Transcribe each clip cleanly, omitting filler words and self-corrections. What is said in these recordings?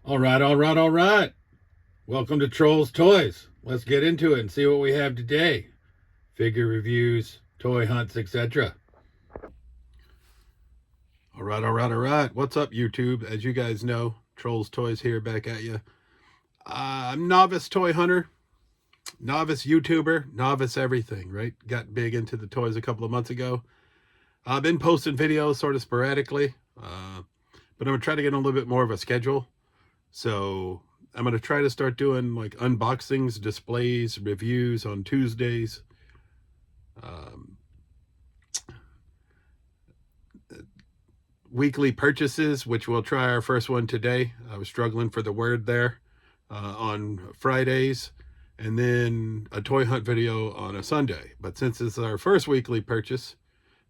All right. Welcome to Trolls Toys. Let's get into it and see what we have today. Figure reviews, toy hunts, etc. All right. What's up, YouTube? As you guys know, Trolls Toys here back at you. I'm novice toy hunter, novice YouTuber, novice everything, right? Got big into the toys a couple of months ago. I've been posting videos sort of sporadically, but I'm going to try to get a little bit more of a schedule. So I'm going to try to start doing like unboxings, displays, reviews on Tuesdays. Weekly purchases, which we'll try our first one today. I was struggling for the word there. On Fridays, and then a toy hunt video on a Sunday. But since it's our first weekly purchase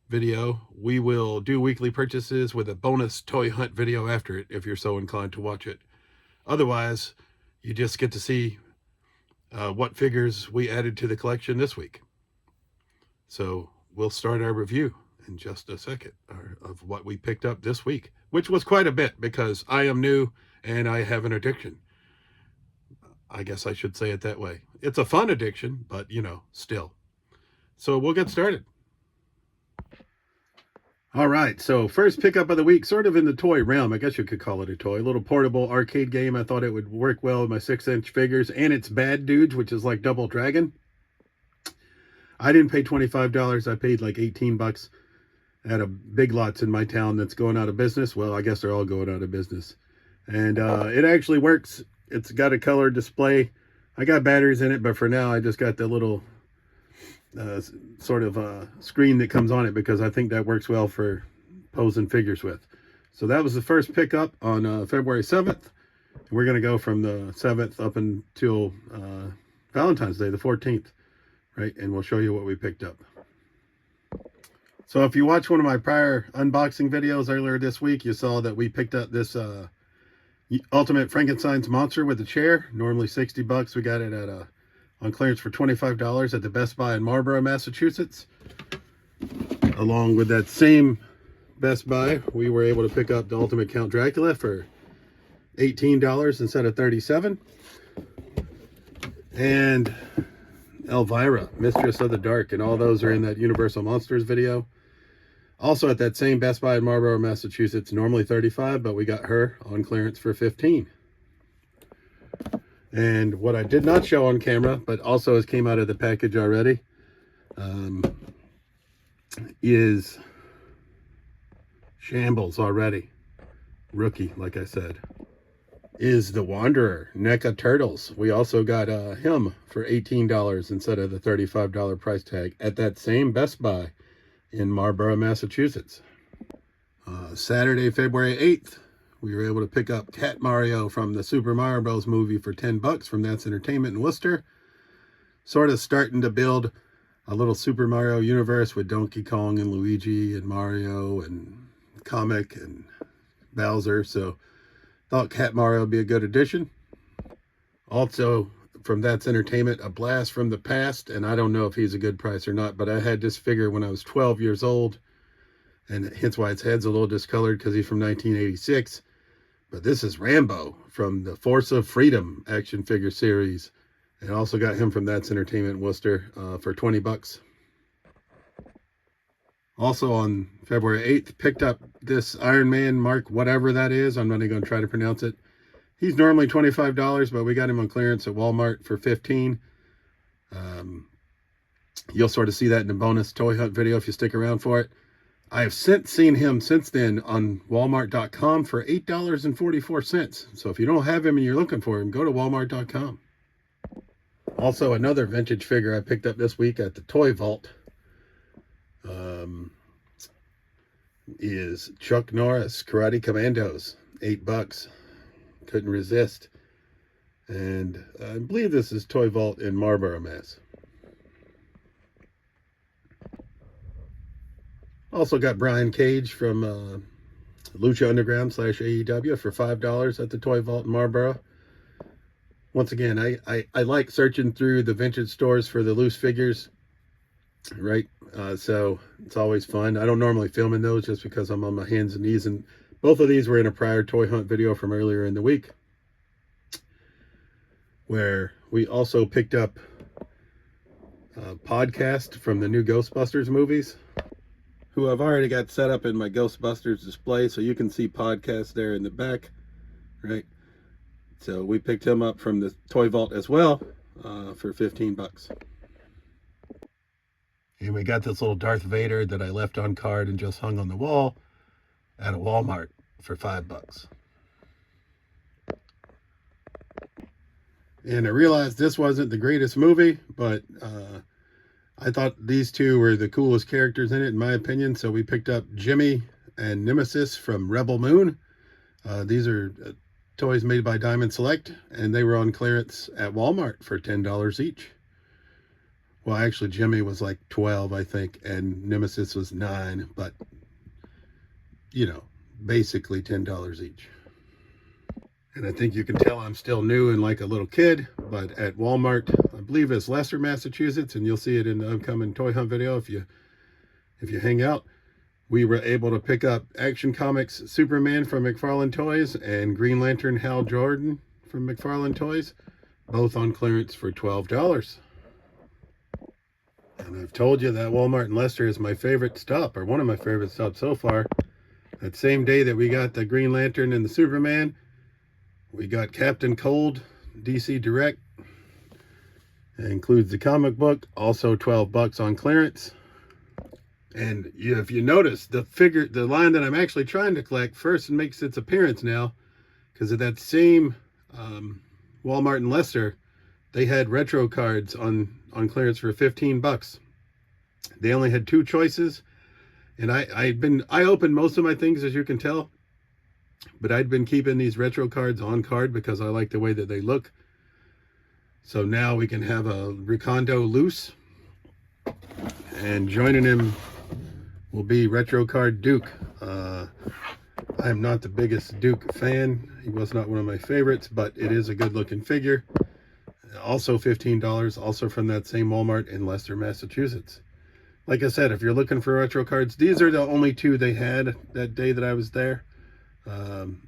video, we will do weekly purchases with a bonus toy hunt video after it if you're so inclined to watch it. Otherwise, you just get to see what figures we added to the collection this week. So we'll start our review in just a second of what we picked up this week, which was quite a bit because I am new and I have an addiction. I guess I should say it that way. It's a fun addiction, but still. So we'll get started. All right, so first pickup of the week, sort of in the toy realm. I guess you could call it a toy. A little portable arcade game. I thought it would work well with my 6-inch figures, and it's Bad Dudes, which is like Double Dragon. I didn't pay $25. I paid like 18 bucks at a Big Lots in my town that's going out of business. Well, I guess they're all going out of business. And it actually works. It's got a color display. I got batteries in it, but for now I just got the little sort of screen that comes on it because I think that works well for posing figures with. So that was the first pickup on February 7th. We're going to go from the 7th up until Valentine's Day, the 14th, right? And we'll show you what we picked up. So if you watched one of my prior unboxing videos earlier this week, you saw that we picked up this Ultimate Frankenstein's monster with a chair. Normally 60 bucks. We got it at on clearance for $25 at the Best Buy in Marlborough, Massachusetts. Along with that same Best Buy, we were able to pick up the Ultimate Count Dracula for $18 instead of $37. And Elvira, Mistress of the Dark, and all those are in that Universal Monsters video. Also at that same Best Buy in Marlborough, Massachusetts, normally $35, but we got her on clearance for $15. And what I did not show on camera, but also has came out of the package already, is Shambles already. Rookie, like I said. Is the Wanderer, NECA Turtles. We also got him for $18 instead of the $35 price tag at that same Best Buy in Marlborough, Massachusetts. Saturday, February 8th, we were able to pick up Cat Mario from the Super Mario Bros. Movie for 10 bucks from That's Entertainment in Worcester. Sort of starting to build a little Super Mario universe with Donkey Kong and Luigi and Mario and Comic and Bowser. So thought Cat Mario would be a good addition. Also, from That's Entertainment, a blast from the past, and I don't know if he's a good price or not, but I had this figure when I was 12 years old, and hence why its head's a little discolored because he's from 1986. But this is Rambo from the Force of Freedom action figure series, and also got him from That's Entertainment in Worcester for 20 bucks. Also on February 8th, picked up this Iron Man Mark whatever that is. I'm not even going to try to pronounce it. He's normally $25, but we got him on clearance at Walmart for $15. You'll sort of see that in the bonus toy hunt video if you stick around for it. I have seen him since then on Walmart.com for $8.44. So if you don't have him and you're looking for him, go to Walmart.com. Also, another vintage figure I picked up this week at the Toy Vault is Chuck Norris Karate Commandos, $8. Couldn't resist. And I believe this is Toy Vault in Marlborough, Mass. Also got Brian Cage from Lucha Underground / AEW for $5 at the Toy Vault in Marlborough. Once again, I like searching through the vintage stores for the loose figures, right? So it's always fun. I don't normally film in those just because I'm on my hands and knees, and both of these were in a prior toy hunt video from earlier in the week. where we also picked up a podcast from the new Ghostbusters movies, who I've already got set up in my Ghostbusters display, so you can see podcasts there in the back, right? So we picked him up from the Toy Vault as well for 15 bucks. And we got this little Darth Vader that I left on card and just hung on the wall at a Walmart for 5 bucks. And I realized this wasn't the greatest movie, but I thought these two were the coolest characters in it, in my opinion. So we picked up Jimmy and Nemesis from Rebel Moon. These are toys made by Diamond Select, and they were on clearance at Walmart for $10 each. Well, actually, Jimmy was like 12, I think, and Nemesis was 9, but, you know, basically $10 each. And I think you can tell I'm still new and like a little kid, but at Walmart, I believe it's Leicester, Massachusetts, and you'll see it in the upcoming Toy Hunt video if you hang out. We were able to pick up Action Comics Superman from McFarlane Toys and Green Lantern Hal Jordan from McFarlane Toys, both on clearance for $12. And I've told you that Walmart in Leicester is my favorite stop, or one of my favorite stops so far. That same day that we got the Green Lantern and the Superman, we got Captain Cold DC Direct. It includes the comic book, also 12 bucks on clearance. And if you notice, the line that I'm actually trying to collect first makes its appearance now, because of that same Walmart in Leicester. They had retro cards on clearance for 15 bucks. They only had 2 choices, and I opened most of my things, as you can tell, but I'd been keeping these retro cards on card because I like the way that they look. So now we can have a Recondo loose, and joining him will be Retro Card Duke. I am not the biggest Duke fan. He was not one of my favorites, but it is a good looking figure. Also $15, also from that same Walmart in Leicester, Massachusetts. Like I said, if you're looking for retro cards, these are the only 2 they had that day that I was there.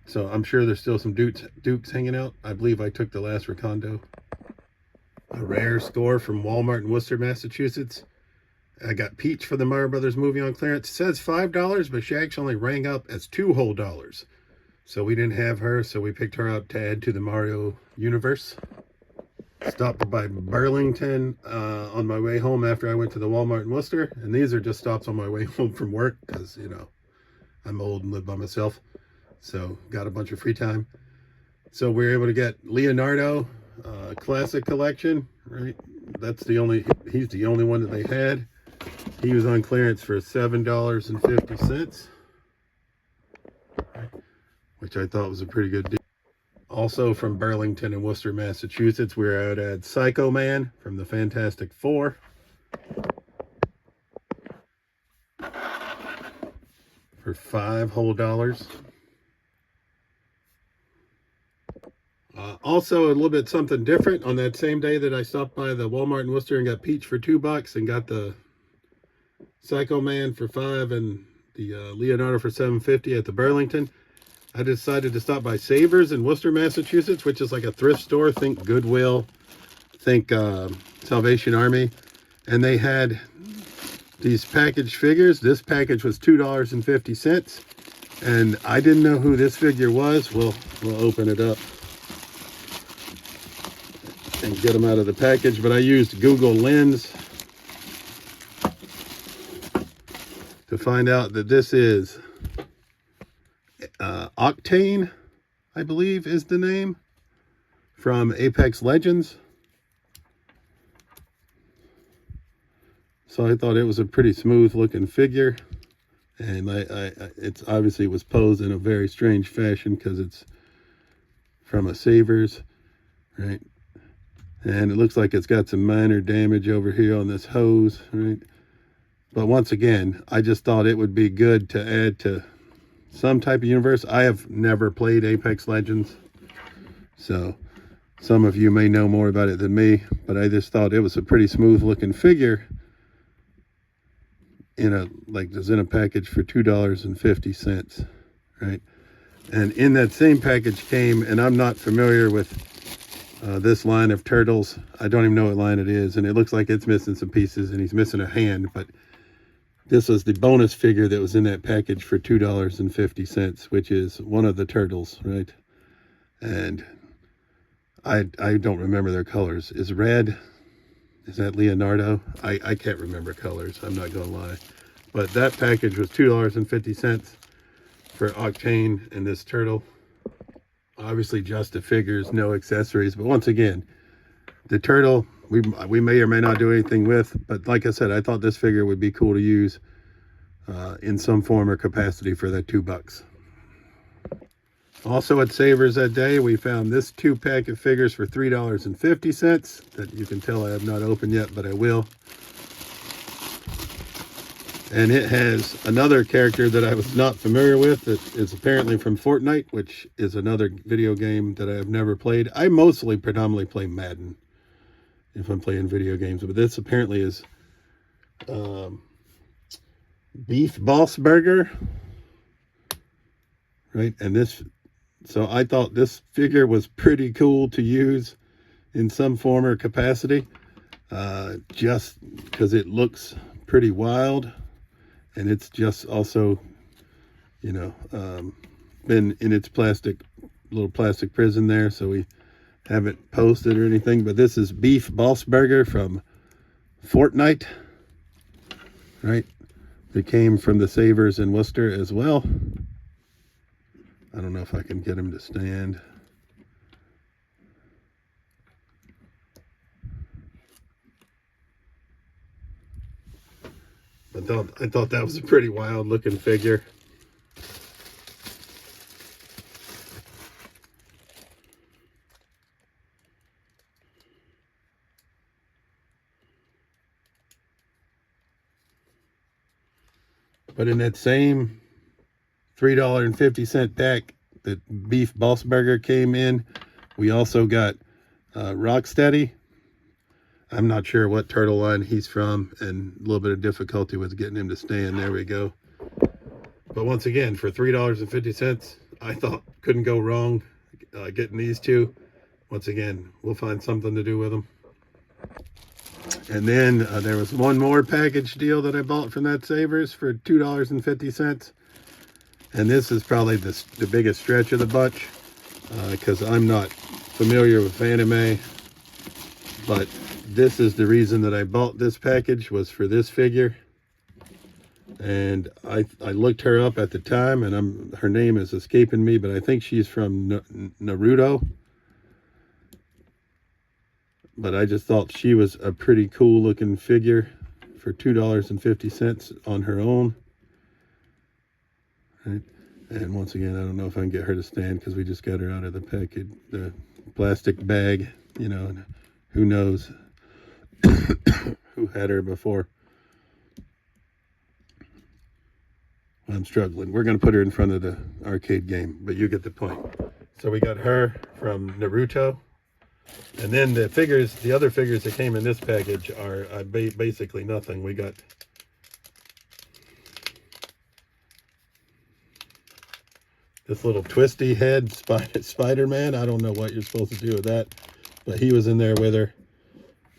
So I'm sure there's still some Dukes hanging out. I believe I took the last Recondo. A rare score from Walmart in Worcester, Massachusetts. I got Peach for the Mario Brothers movie on clearance. It says $5, but she actually rang up as $2 whole. So we didn't have her, so we picked her up to add to the Mario universe. Stopped by Burlington on my way home after I went to the Walmart in Worcester. And these are just stops on my way home from work because, you know, I'm old and live by myself. So got a bunch of free time. So we were able to get Leonardo Classic Collection, right? He's the only one that they had. He was on clearance for $7.50, which I thought was a pretty good deal. Also from Burlington and Worcester, Massachusetts, we were out at Psycho Man from the Fantastic Four for $5 whole. Also, a little bit something different. On that same day that I stopped by the Walmart in Worcester and got Peach for $2 and got the Psycho Man for $5 and the Leonardo for $7.50 at the Burlington, I decided to stop by Savers in Worcester, Massachusetts, which is like a thrift store. Think Goodwill, think Salvation Army. And they had these packaged figures. This package was $2.50. And I didn't know who this figure was. We'll open it up and get them out of the package. But I used Google Lens to find out that this is Octane, I believe is the name, from Apex Legends. So I thought it was a pretty smooth looking figure, and it's obviously was posed in a very strange fashion because it's from a Savers, right? And it looks like it's got some minor damage over here on this hose, right? But once again, I just thought it would be good to add to some type of universe. I have never played Apex Legends, so some of you may know more about it than me, but I just thought it was a pretty smooth looking figure in a package for $2.50, right? And in that same package came, and I'm not familiar with This line of turtles, I don't even know what line it is, and it looks like it's missing some pieces, and he's missing a hand, but this was the bonus figure that was in that package for $2.50, which is one of the turtles, right? And I don't remember their colors. Is red, is that Leonardo? I can't remember colors, I'm not gonna lie. But that package was $2.50 for Octane and this turtle. Obviously just the figures, no accessories. But once again, the turtle, we may or may not do anything with. But like I said, I thought this figure would be cool to use in some form or capacity for that $2. Also at Savers that day, we found this 2-pack of figures for $3.50 that you can tell I have not opened yet, but I will. And it has another character that I was not familiar with that is apparently from Fortnite, which is another video game that I have never played. I mostly predominantly play Madden if I'm playing video games, but this apparently is Beef Boss Burger, right? And this, so I thought this figure was pretty cool to use in some form or capacity, just because it looks pretty wild. And it's just also, you know, been in its little plastic prison there, so we haven't posted or anything. But this is Beef Boss Burger from Fortnite, right? It came from the Savers in Worcester as well. I don't know if I can get him to stand. I thought that was a pretty wild looking figure. But in that same $3.50 pack that Beef Boss Burger came in, we also got Rocksteady. I'm not sure what turtle line he's from, and a little bit of difficulty with getting him to stand. There we go. But once again, for $3.50, I thought couldn't go wrong getting these two. Once again, we'll find something to do with them. And then there was one more package deal that I bought from that Savers for $2.50. And this is probably the biggest stretch of the bunch, because I'm not familiar with anime. But this is the reason that I bought this package, was for this figure. And I looked her up at the time, and her name is escaping me, but I think she's from Naruto. But I just thought she was a pretty cool looking figure for $2.50 on her own. Right? And once again, I don't know if I can get her to stand because we just got her out of the package, the plastic bag, you know, and who knows who had her before. I'm struggling. We're going to put her in front of the arcade game, but you get the point. So we got her from Naruto. And then the other figures that came in this package are basically nothing. We got this little twisty head Spider-Man. I don't know what you're supposed to do with that, but he was in there with her,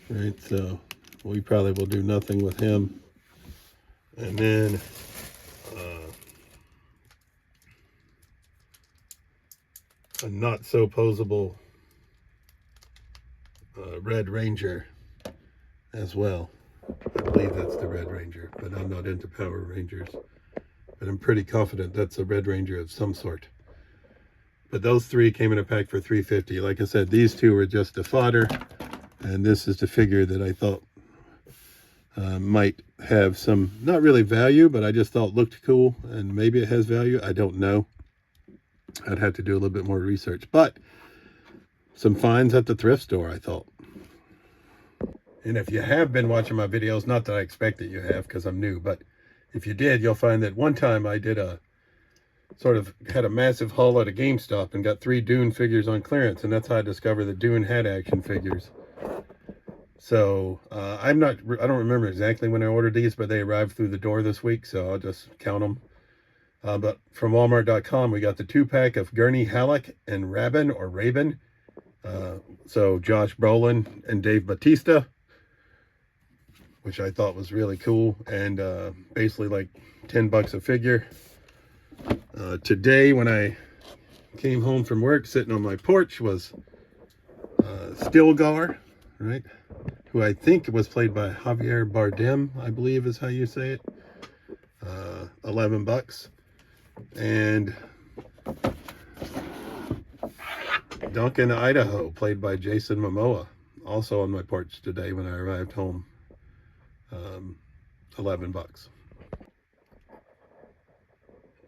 right? So we probably will do nothing with him. And then a not so posable Red Ranger as well. I believe that's the Red Ranger, but I'm not into Power Rangers. But I'm pretty confident that's a Red Ranger of some sort. But those three came in a pack for $3.50. Like I said, these two were just the fodder, and this is the figure that I thought might have some, not really value, but I just thought looked cool, and maybe it has value. I don't know. I'd have to do a little bit more research, but some finds at the thrift store, I thought. And if you have been watching my videos, not that I expect that you have because I'm new, but if you did, you'll find that one time I did had a massive haul at a GameStop and got 3 Dune figures on clearance, and that's how I discovered the Dune had action figures. So I don't remember exactly when I ordered these, but they arrived through the door this week, so I'll just count them. But from Walmart.com, we got the 2-pack of Gurney Halleck and Rabin, So Josh Brolin and Dave Bautista, which I thought was really cool, and basically like $10 a figure. Today when I came home from work, sitting on my porch was Stilgar, right? Who I think was played by Javier Bardem, I believe is how you say it. $11. And Duncan, Idaho, played by Jason Momoa, also on my porch today when I arrived home. $11.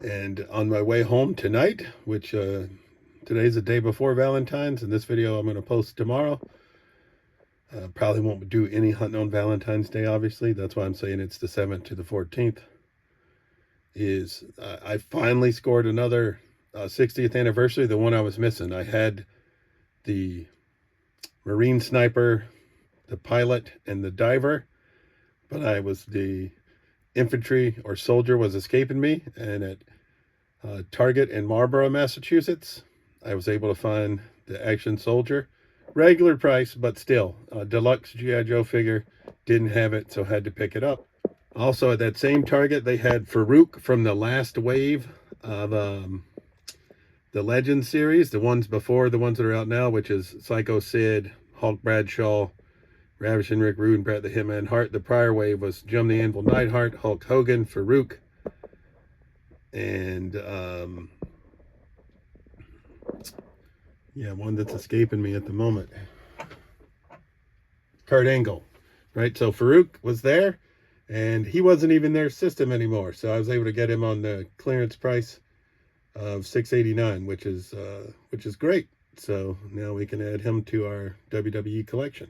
And on my way home tonight, which today's the day before Valentine's, and this video I'm going to post tomorrow. Probably won't do any hunting on Valentine's Day, obviously. That's why I'm saying it's the 7th to the 14th. I finally scored another 60th anniversary, the one I was missing. I had the Marine Sniper, the Pilot, and the Diver, but the infantry or soldier was escaping me, and at Target in Marlborough, Massachusetts, I was able to find the Action Soldier. Regular price, but still, deluxe G.I. Joe figure. Didn't have it, so had to pick it up. Also, at that same Target, they had Farouk from the last wave of the Legends series, the ones before the ones that are out now, which is Psycho Sid, Hulk Bradshaw, Ravishing Rick Rude, and Bret the Hitman Hart. The prior wave was Jim the Anvil Neidhart, Hulk Hogan, Farouk, and yeah, one that's escaping me at the moment. Kurt Angle, right? So Farouk was there, and he wasn't even their system anymore. So I was able to get him on the clearance price of $6.89, which is great. So now we can add him to our WWE collection.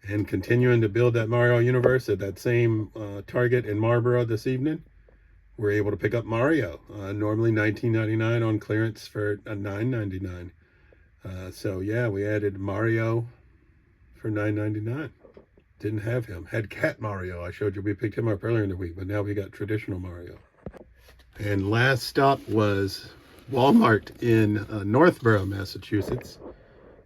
And continuing to build that Mario universe at that same Target in Marlborough this evening, we're able to pick up Mario, normally $19.99 on clearance for $9.99. So yeah, we added Mario for $9.99. Didn't have him. Had Cat Mario. I showed you we picked him up earlier in the week, but now we got traditional Mario. And last stop was Walmart in Northborough, Massachusetts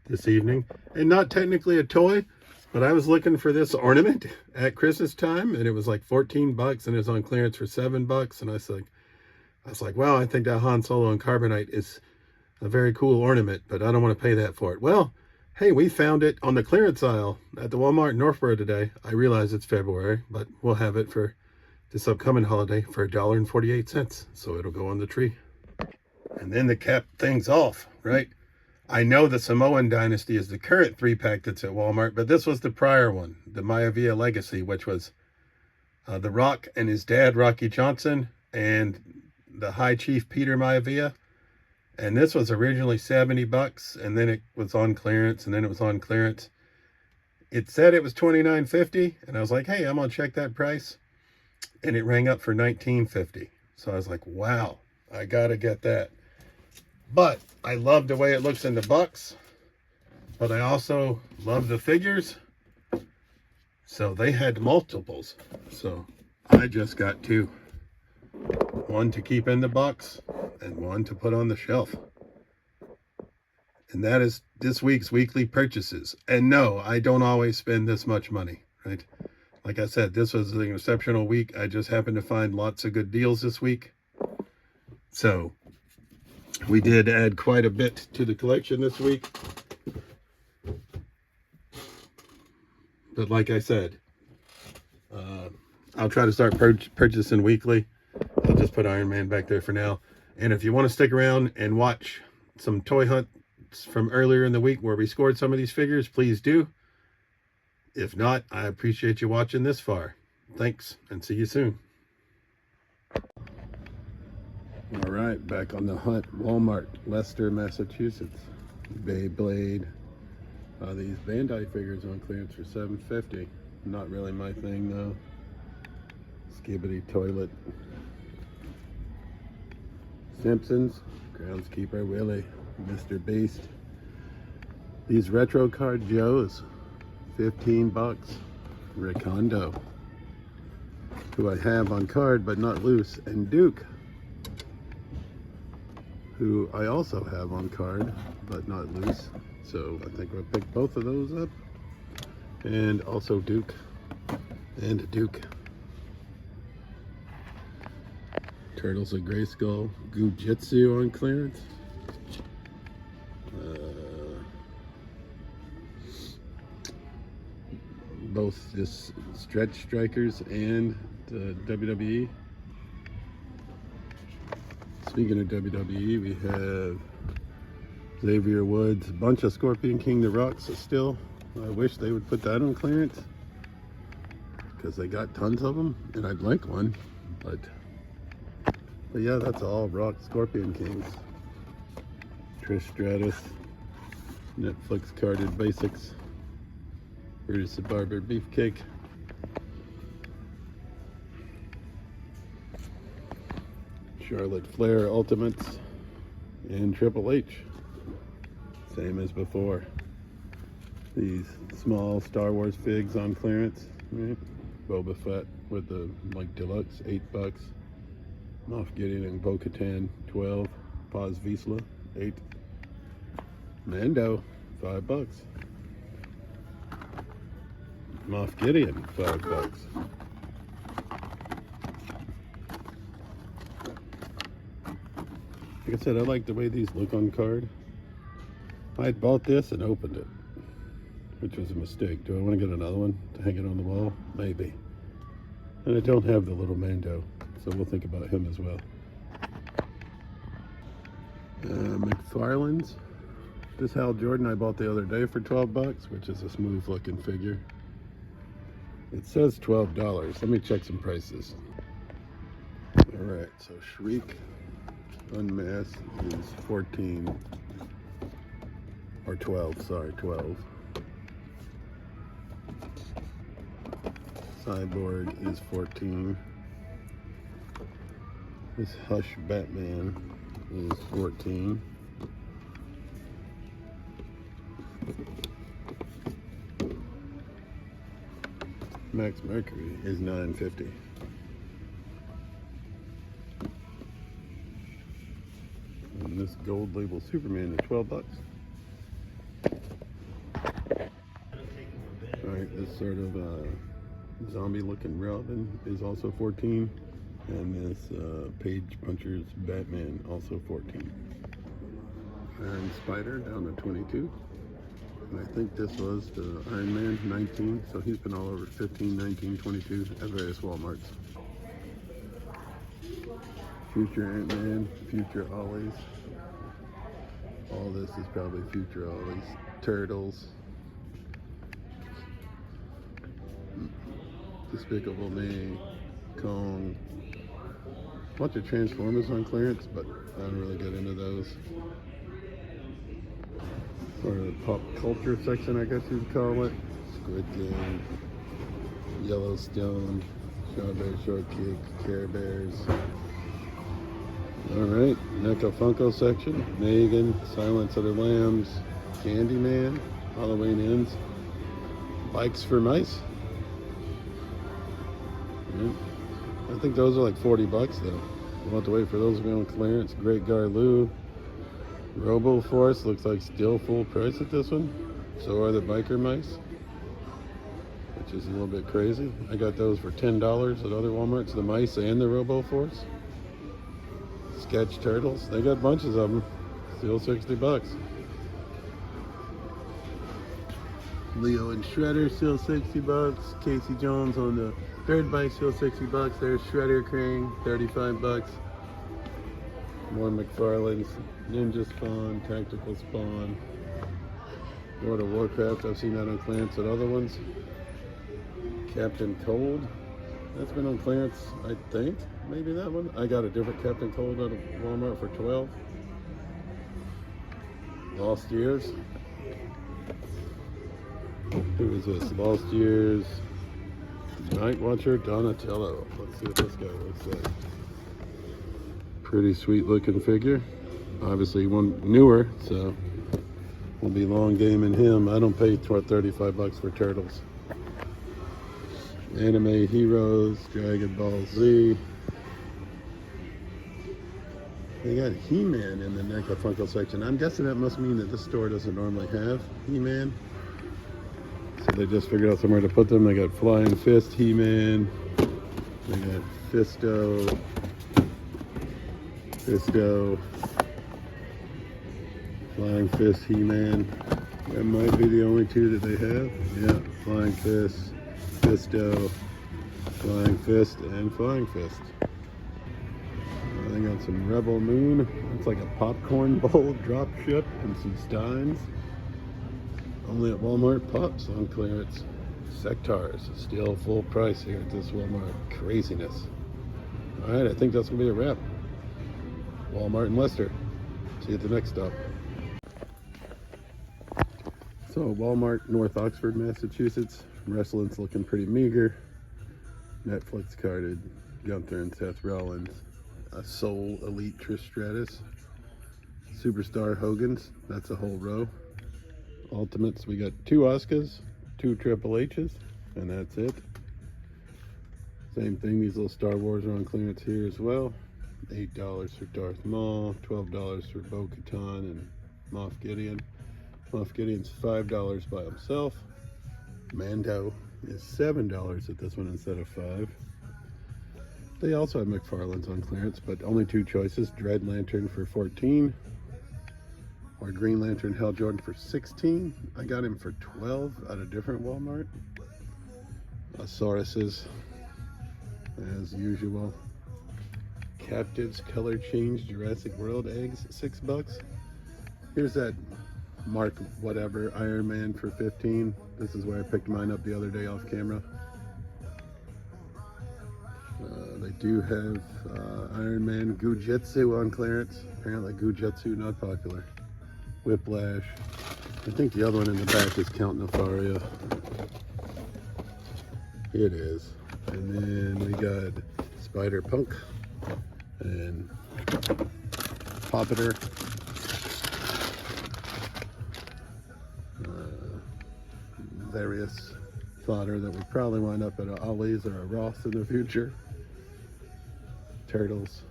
this evening. And not technically a toy, but I was looking for this ornament at Christmas time, and it was like $14, and it was on clearance for $7. And I was like, wow, I think that Han Solo and Carbonite is a very cool ornament, but I don't want to pay that for it. Well, hey, we found it on the clearance aisle at the Walmart in Northborough today. I realize it's February, but we'll have it for this upcoming holiday for $1.48. So it'll go on the tree. And then to cap things off, right? I know the Samoan Dynasty is the current 3-pack that's at Walmart, but this was the prior one, the Maivia Legacy, which was The Rock and his dad, Rocky Johnson, and the High Chief Peter Maivia. And this was originally $70, and then it was on clearance, and then it was on clearance. It said it was $29.50, and I was like, hey, I'm going to check that price. And it rang up for $19.50. So I was like, wow, I got to get that. But I love the way it looks in the box, but I also love the figures. So they had multiples. So I just got 2. One to keep in the box and one to put on the shelf. And that is this week's weekly purchases. And no, I don't always spend this much money, right? Like I said, this was an exceptional week. I just happened to find lots of good deals this week. So we did add quite a bit to the collection this week. But like I said, I'll try to start purchasing weekly. I'll just put Iron Man back there for now. And if you want to stick around and watch some toy hunts from earlier in the week where we scored some of these figures, please do. If not, I appreciate you watching this far. Thanks, and see you soon. All right, back on the hunt. Walmart, Leicester, Massachusetts. Beyblade. These Bandai figures on clearance for $7.50. Not really my thing though. Skibbity Toilet. Simpsons. Groundskeeper Willie. Mr. Beast. These retro card Joes. $15. Ricondo, who I have on card but not loose, and Duke, who I also have on card, but not loose. So I think I'll pick both of those up. And also Duke. And Duke. Turtles of Grayskull. Gujitsu on clearance. Both just stretch strikers and WWE. Speaking of WWE, we have Xavier Woods, a bunch of Scorpion King the Rocks still. I wish they would put that on clearance because they got tons of them and I'd like one, but yeah, that's all Rock Scorpion Kings. Trish Stratus, Netflix carded basics. Brutus the Barber Beefcake. Charlotte Flair Ultimates and Triple H. Same as before. These small Star Wars figs on clearance. Right? Boba Fett with the like deluxe, $8. Moff Gideon and Bo-Katan, 12. Paz Vizsla, 8. Mando, $5. Moff Gideon, $5. Like I said, I like the way these look on card. I had bought this and opened it, which was a mistake. Do I want to get another one to hang it on the wall? Maybe. And I don't have the little Mando, so we'll think about him as well. McFarlane's. This Hal Jordan I bought the other day for $12, which is a smooth looking figure. It says $12. Let me check some prices. Alright, so Shriek Unmasked is 14. Or 12, sorry, 12. Cyborg is 14. This Hush Batman is 14. Max Mercury is $9.50. And this gold label Superman is $12. Alright, this sort of zombie looking Robin is also 14. And this Page Puncher's Batman also 14. Iron Spider down to 22. And I think this was the Iron Man, 19. So he's been all over 15, 19, 22 at various Walmarts. Future Ant-Man, Future Ollies. All this is probably Future Ollies. Turtles. Despicable Me. Kong. Bunch of Transformers on clearance, but I don't really get into those. Or the pop culture section, I guess you'd call it. Squid Game, Yellowstone, Strawberry Shortcake, Care Bears. Alright, NECA Funko section. Megan, Silence of the Lambs, Candyman, Halloween Ends, Bikes for Mice. Yeah. I think those are like $40 though. We'll have to wait for those to be on clearance. Great Garloo. Robo Force looks like still full price at this one. So are the Biker Mice, which is a little bit crazy. I got those for $10 at other Walmarts, the mice and the Robo Force. Sketch Turtles, they got bunches of them, still $60. Leo and Shredder still $60. Casey Jones on the third bike still $60. There's Shredder Crane, $35. More McFarlane's, Ninja Spawn, Tactical Spawn, World of Warcraft. I've seen that on clearance at other ones. Captain Cold, that's been on clearance, I think. Maybe that one. I got a different Captain Cold out of Walmart for $12. Lost Years. Who is this? Lost Years. Night Watcher Donatello. Let's see what this guy looks like. Pretty sweet looking figure. Obviously one newer, so we'll be long gaming him. I don't pay $35 for Turtles. Anime Heroes, Dragon Ball Z. They got He-Man in the NECA Funko section. I'm guessing that must mean that this store doesn't normally have He-Man. So they just figured out somewhere to put them. They got Flying Fist He-Man. They got Fisto. Flying Fist He-Man. That might be the only two that they have. Yeah, Flying Fist, Fisto, Flying Fist, and Flying Fist. They got some Rebel Moon. It's like a popcorn bowl drop ship and some steins. Only at Walmart. Pops on clearance. Sectars still full price here at this Walmart. Craziness. Alright, I think that's going to be a wrap. Walmart in Leicester. See you at the next stop. So Walmart, North Oxford, Massachusetts. Wrestling's looking pretty meager. Netflix carded Gunther and Seth Rollins. A Soul Elite Trish Stratus. Superstar Hogan's. That's a whole row. Ultimates, we got 2 Oscars, 2 Triple H's, and that's it. Same thing, these little Star Wars are on clearance here as well. $8 for Darth Maul, $12 for Bo-Katan and Moff Gideon. Moff Gideon's $5 by himself. Mando is $7 at this one instead of $5. They also have McFarlane's on clearance, but only 2 choices. Dread Lantern for $14 or Green Lantern Hal Jordan for $16. I got him for $12 at a different Walmart. Sauruses, as usual. Captives Color Change Jurassic World eggs, $6. Here's that Mark whatever Iron Man for $15. This is where I picked mine up the other day off camera. They do have Iron Man Gujitsu on clearance. Apparently Gujitsu not popular. Whiplash. I think the other one in the back is Count Nefaria. It is. And then we got Spider Punk and Poppeter. Various fodder that would probably wind up at a Ollie's or a Ross in the future. Turtles.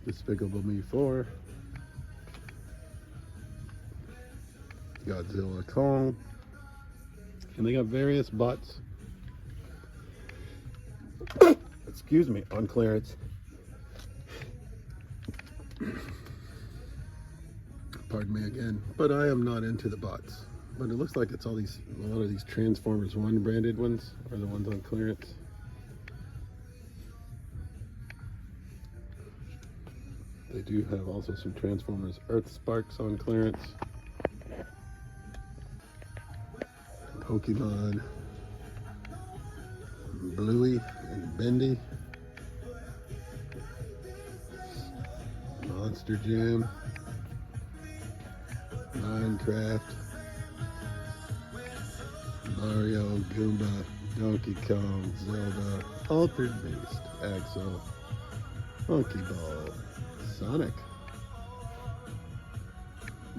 Despicable Me 4. Godzilla Kong. And they got various bots. Excuse me, on clearance. Pardon me again. But I am not into the bots. But it looks like it's all these, a lot of these Transformers 1 branded ones are the ones on clearance. They do have also some Transformers Earth Sparks on clearance. Pokemon Bluey and Bendy. Monster Jam. Minecraft. Mario, Goomba, Donkey Kong, Zelda, Altered Beast, Axel, Monkey Ball, Sonic,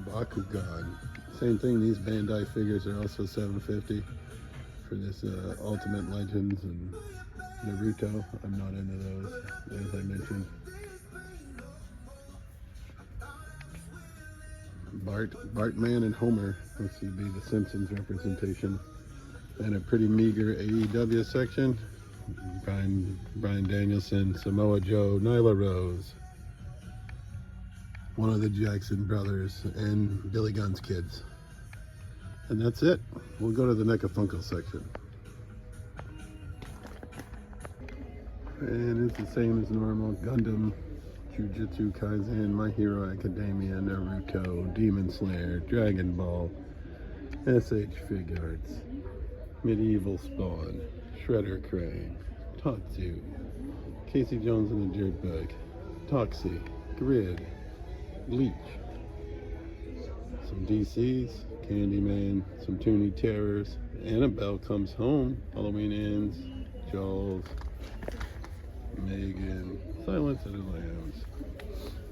Bakugan. Same thing, these Bandai figures are also $7.50 for this Ultimate Legends and Naruto. I'm not into those, as I mentioned. Bartman and Homer, this would be the Simpsons representation. And a pretty meager AEW section. Bryan Danielson, Samoa Joe, Nyla Rose, one of the Jackson brothers, and Billy Gunn's kids. And that's it. We'll go to the NECA Funko section. And it's the same as normal. Gundam, Jujutsu Kaisen, My Hero Academia, Naruto, Demon Slayer, Dragon Ball, SH Figuarts, Medieval Spawn, Shredder Crane, Tatsu, Casey Jones and the Dirtbag, Toxie, Grid, Bleach, some DCs, Candyman, some Toonie Terrors, Annabelle Comes Home, Halloween Ends, Jaws, Megan, Silence of the Lambs.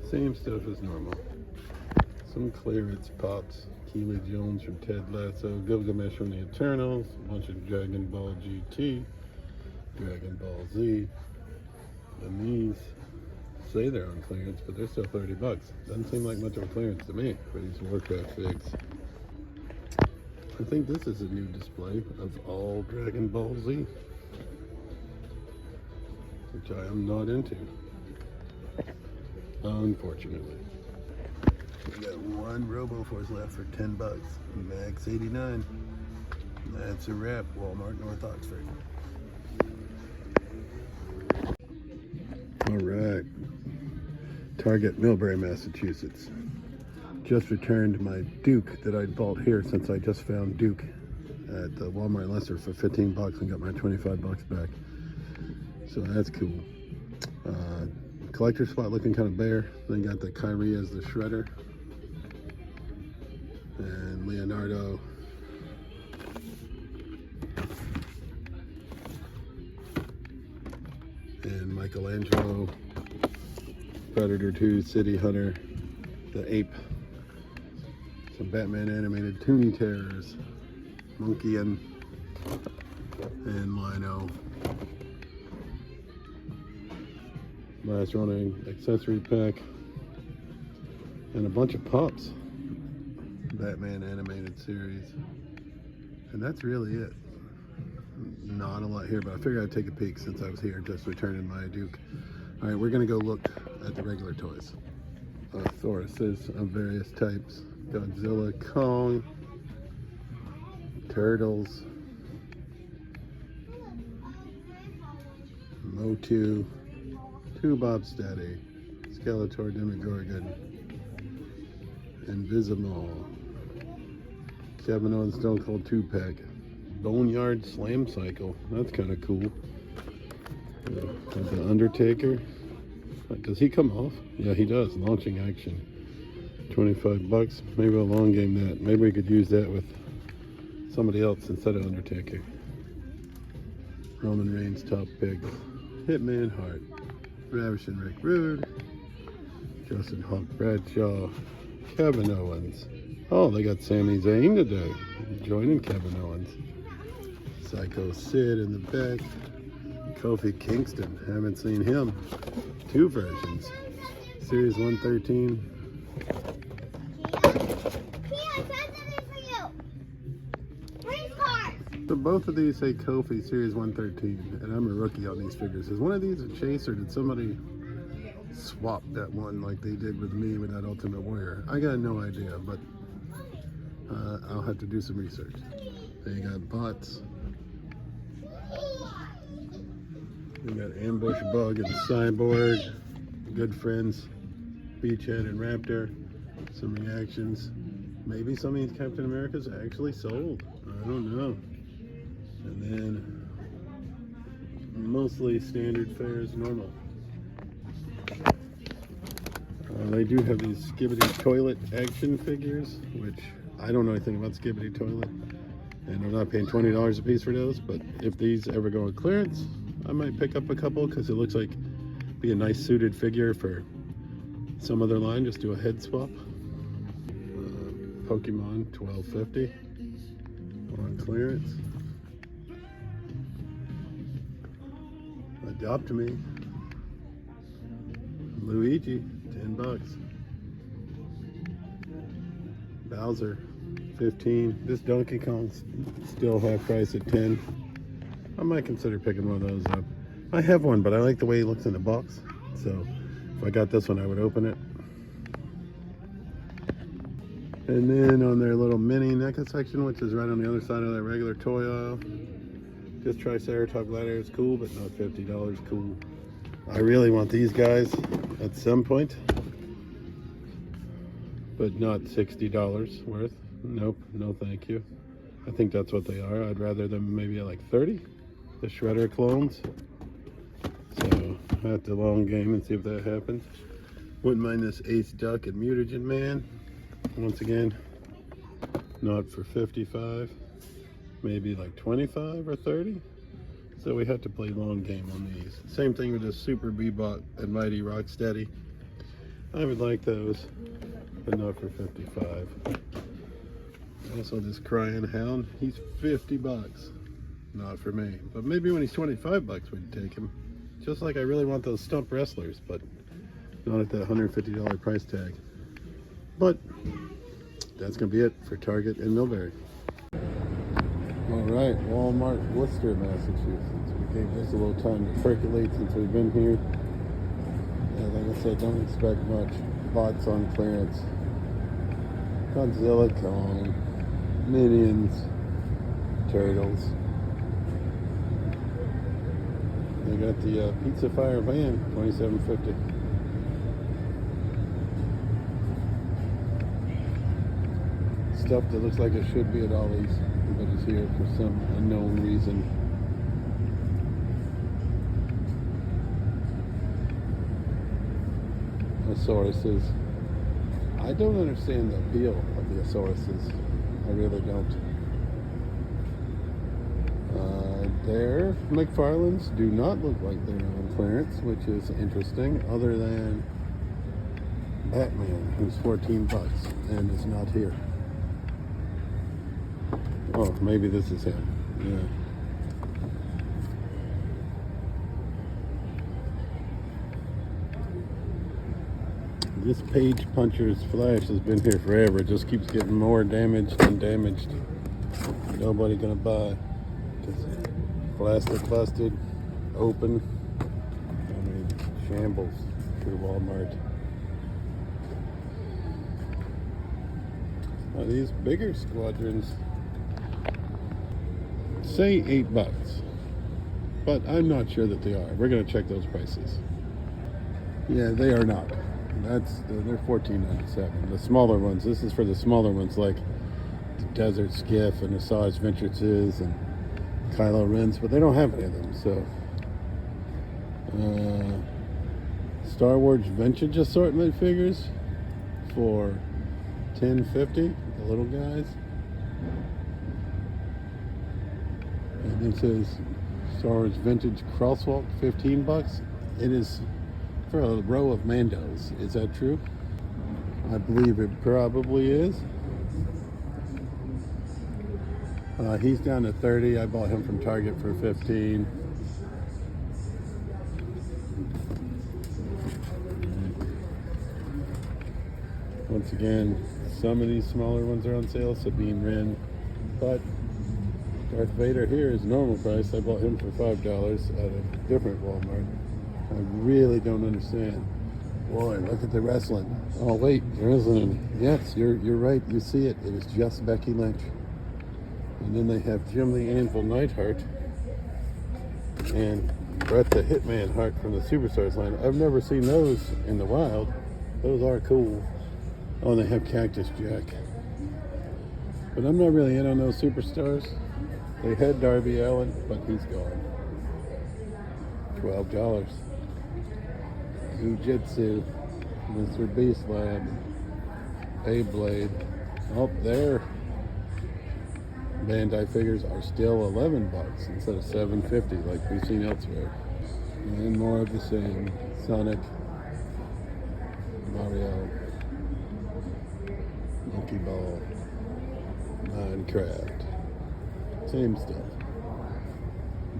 Same stuff as normal. Some clearance pops. Keely Jones from Ted Lasso, Gilgamesh from the Eternals, a bunch of Dragon Ball GT, Dragon Ball Z, the Mies, say they're on clearance, but they're still 30 bucks. Doesn't seem like much of a clearance to me for these Warcraft figs. I think this is a new display of all Dragon Ball Z, which I am not into, unfortunately. We got one RoboForce left for 10 bucks, Max 89. That's a wrap, Walmart, North Oxford. All right, Target, Millbury, Massachusetts. Just returned my Duke that I bought here since I just found Duke at the Walmart Leicester for 15 bucks and got my 25 bucks back. So that's cool. Collector spot looking kind of bare. Then got the Kyrie as the shredder. And Leonardo. And Michelangelo. Predator 2, City Hunter. The Ape. Some Batman animated Toonie Terrors. Monkey and Lino. Last running accessory pack. And a bunch of pops. Batman animated series. And that's really it. Not a lot here, but I figured I'd take a peek since I was here just returning my Duke. All right, we're gonna go look at the regular toys. Thauruses of various types. Godzilla, Kong, Turtles, Motu, Two Bobsteady, Skeletor, Demogorgon, Invisimal, Kevin Owens, Stone Cold 2-pack, Boneyard Slam Cycle. That's kind of cool. The Undertaker. Does he come off? Yeah, he does. Launching action. 25 bucks. Maybe we'll long game that. Maybe we could use that with somebody else instead of Undertaker. Roman Reigns top pick. Hitman Hart. Ravishing Rick Rude. Justin Hawk Bradshaw. Kevin Owens. Oh, they got Sami Zayn today. Joining Kevin Owens. Psycho Sid in the back. Kofi Kingston. Haven't seen him. Two versions. Series 113. So both of these say Kofi Series 113, and I'm a rookie on these figures. Is one of these a chase, or did somebody swap that one like they did with me with that Ultimate Warrior? I got no idea, but I'll have to do some research. They got bots. We got Ambush Bug and Cyborg, Good Friends, Beachhead and Raptor. Some reactions. Maybe some of these Captain Americas actually sold. I don't know. And then mostly standard fares, normal. They do have these Skibbity Toilet action figures, which I don't know anything about Skibbity Toilet. And I'm not paying $20 a piece for those, but if these ever go on clearance, I might pick up a couple because it looks like be a nice suited figure for some other line. Just do a head swap. Pokemon $12.50 on clearance. Adopt Me. Luigi, 10 bucks. Bowser, 15. This Donkey Kong's still half price at 10. I might consider picking one of those up. I have one, but I like the way he looks in the box. So if I got this one, I would open it. And then on their little mini NECA section, which is right on the other side of that regular toy aisle, this Triceratops Gladiator is cool, but not $50 cool. I really want these guys at some point, but not $60 worth. Nope, no thank you. I think that's what they are. I'd rather them maybe at like 30. The Shredder clones. So I have to long game and see if that happens. Wouldn't mind this Ace Duck and Mutagen Man. Once again, not for 55, maybe like 25 or 30. So we have to play long game on these. Same thing with this Super Bebop and Mighty Rocksteady. I would like those, but not for 55. Also this Crying Hound, he's 50 bucks. Not for me, but maybe when he's 25 bucks we'd take him. Just like I really want those stump wrestlers, but Not at that $150 price tag. But that's going to be it for Target and Millbury. All right, Walmart, Worcester, Massachusetts. We gave this a little time to percolate since we've been here. And like I said, don't expect much. Lots on clearance. Godzilla, Kong, Minions, Turtles. They got the Pizza Fire van, $27.50. Stuff that looks like it should be at Ollie's, but is here for some unknown reason. Thesauruses. I don't understand the appeal of the Thesauruses. I really don't. Their McFarlane's do not look like they're on clearance, which is interesting, other than Batman, who's $14 and is not here. Oh, maybe this is him. Yeah. This Page Puncher's Flash has been here forever. It just keeps getting more damaged and damaged. Nobody gonna buy. Just plastic busted, open. I mean, shambles through Walmart. Now these bigger squadrons say $8, but I'm not sure that they are. We're gonna check those prices. Yeah, they are not. They're $14.97. The smaller ones. This is for the smaller ones, like the Desert Skiff and Asajj Ventures's and Kylo Ren's, but they don't have any of them. So, Star Wars Vintage Assortment figures for $10.50. The little guys. And it says Star Wars Vintage Crosswalk, $15. It is for a row of Mandos. Is that true? I believe it probably is. He's down to 30. I bought him from Target for 15. Once again, some of these smaller ones are on sale. Sabine Wren, but Darth Vader here is normal price. I bought him for $5 at a different Walmart. I really don't understand. Boy, look at the wrestling. Oh wait, there isn't. Yes, you're right. You see it. It is just Becky Lynch. And then they have Jim the Anvil Neidhart and Bret the Hitman Hart from the Superstars line. I've never seen those in the wild. Those are cool. Oh, and they have Cactus Jack. But I'm not really in on those superstars. They had Darby Allin, but he's gone. $12. Jiu-Jitsu, Mr. Beast Lab, Beyblade. Oh, there. Bandai figures are still $11 instead of $7.50 like we've seen elsewhere. And more of the same. Sonic, Mario, Monkey Ball, Minecraft. Same stuff.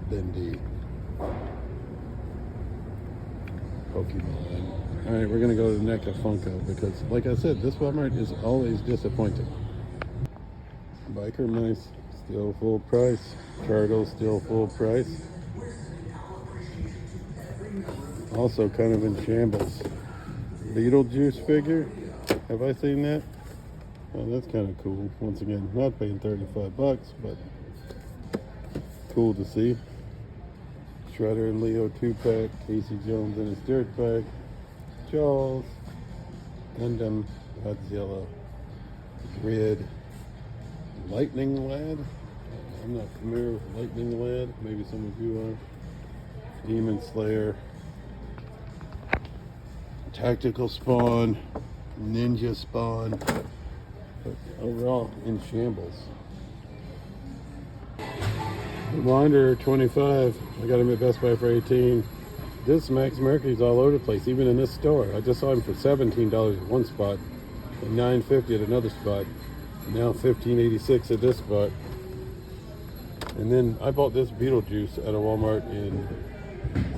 Bendy. Pokemon. Alright, we're gonna go to the NECA Funko because, like I said, this Walmart is always disappointing. Biker Mice, still full price. Turtle, still full price. Also kind of in shambles. Beetlejuice figure. Have I seen that? Oh, that's kind of cool. Once again, not paying $35, but cool to see. Shredder and Leo 2-pack. Casey Jones in his dirt bag. Jaws. Gundam. Godzilla. Grid. Lightning Lad. I'm not familiar with Lightning Lad. Maybe some of you are. Demon Slayer. Tactical Spawn. Ninja Spawn. But overall, in shambles. Reminder, 25. I got him at Best Buy for 18. This Max Mercury's all over the place, even in this store. I just saw him for $17 at one spot, and $9.50 at another spot. Now $15.86 at this spot. And then I bought this Beetlejuice at a Walmart in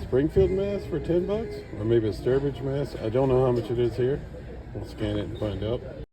Springfield, Mass for $10, or maybe a Sturbridge, Mass. I don't know how much it is here. We'll scan it and find out.